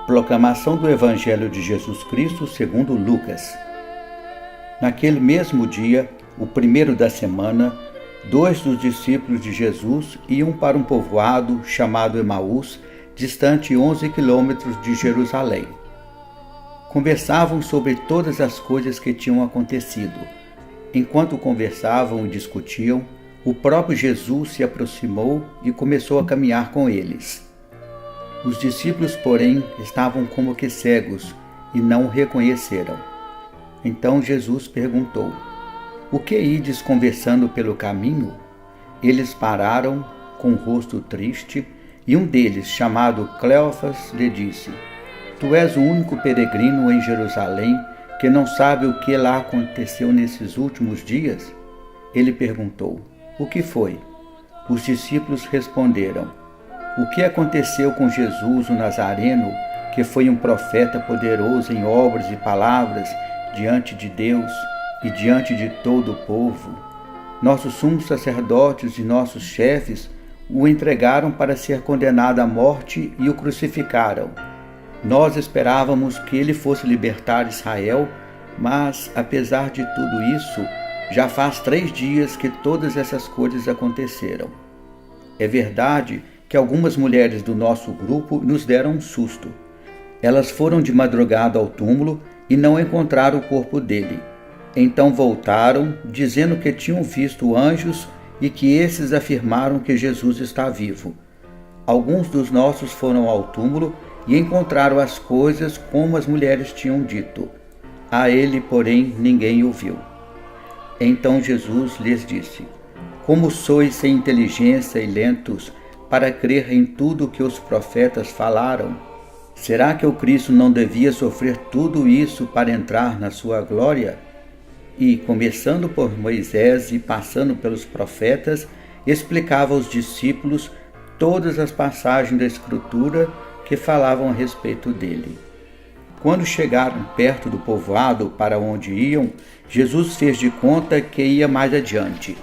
Proclamação do Evangelho de Jesus Cristo segundo Lucas. Naquele mesmo dia, o primeiro da semana, 2 dos discípulos de Jesus iam para um povoado chamado Emaús, distante 11 quilômetros de Jerusalém. Conversavam sobre todas as coisas que tinham acontecido. Enquanto conversavam e discutiam, o próprio Jesus se aproximou e começou a caminhar com eles. Os discípulos, porém, estavam como que cegos e não o reconheceram. Então Jesus perguntou: "O que ides conversando pelo caminho?" Eles pararam com o rosto triste e um deles, chamado Cleofas, lhe disse: "Tu és o único peregrino em Jerusalém que não sabe o que lá aconteceu nesses últimos dias?" Ele perguntou: "O que foi?" Os discípulos responderam: "O que aconteceu com Jesus, o Nazareno, que foi um profeta poderoso em obras e palavras diante de Deus e diante de todo o povo? Nossos sumos sacerdotes e nossos chefes o entregaram para ser condenado à morte e o crucificaram. Nós esperávamos que ele fosse libertar Israel, mas, apesar de tudo isso, já faz 3 dias que todas essas coisas aconteceram. É verdade que algumas mulheres do nosso grupo nos deram um susto. Elas foram de madrugada ao túmulo e não encontraram o corpo dele. Então voltaram, dizendo que tinham visto anjos e que esses afirmaram que Jesus está vivo. Alguns dos nossos foram ao túmulo e encontraram as coisas como as mulheres tinham dito. A ele, porém, ninguém o viu." Então Jesus lhes disse: "Como sois sem inteligência e lentos para crer em tudo o que os profetas falaram? Será que o Cristo não devia sofrer tudo isso para entrar na sua glória?" E, começando por Moisés e passando pelos profetas, explicava aos discípulos todas as passagens da Escritura que falavam a respeito dele. Quando chegaram perto do povoado para onde iam, Jesus fez de conta que ia mais adiante.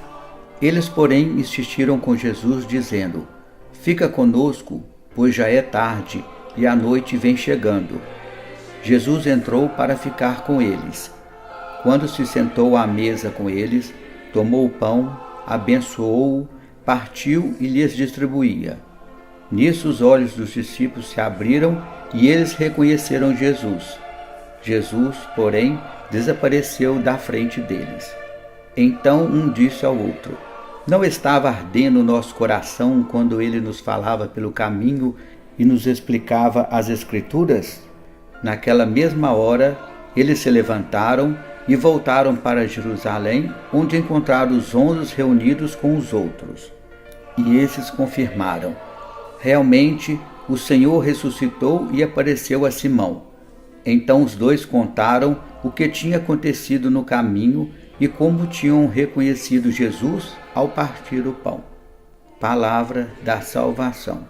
Eles, porém, insistiram com Jesus, dizendo: "Fica conosco, pois já é tarde e a noite vem chegando." Jesus entrou para ficar com eles. Quando se sentou à mesa com eles, tomou o pão, abençoou-o, partiu e lhes distribuía. Nisso os olhos dos discípulos se abriram e eles reconheceram Jesus. Jesus, porém, desapareceu da frente deles. Então um disse ao outro: "Não estava ardendo o nosso coração quando ele nos falava pelo caminho e nos explicava as Escrituras?" Naquela mesma hora, eles se levantaram e voltaram para Jerusalém, onde encontraram os 11 reunidos com os outros. E esses confirmaram: "Realmente, o Senhor ressuscitou e apareceu a Simão." Então os 2 contaram o que tinha acontecido no caminho e como tinham reconhecido Jesus ao partir o pão. Palavra da salvação.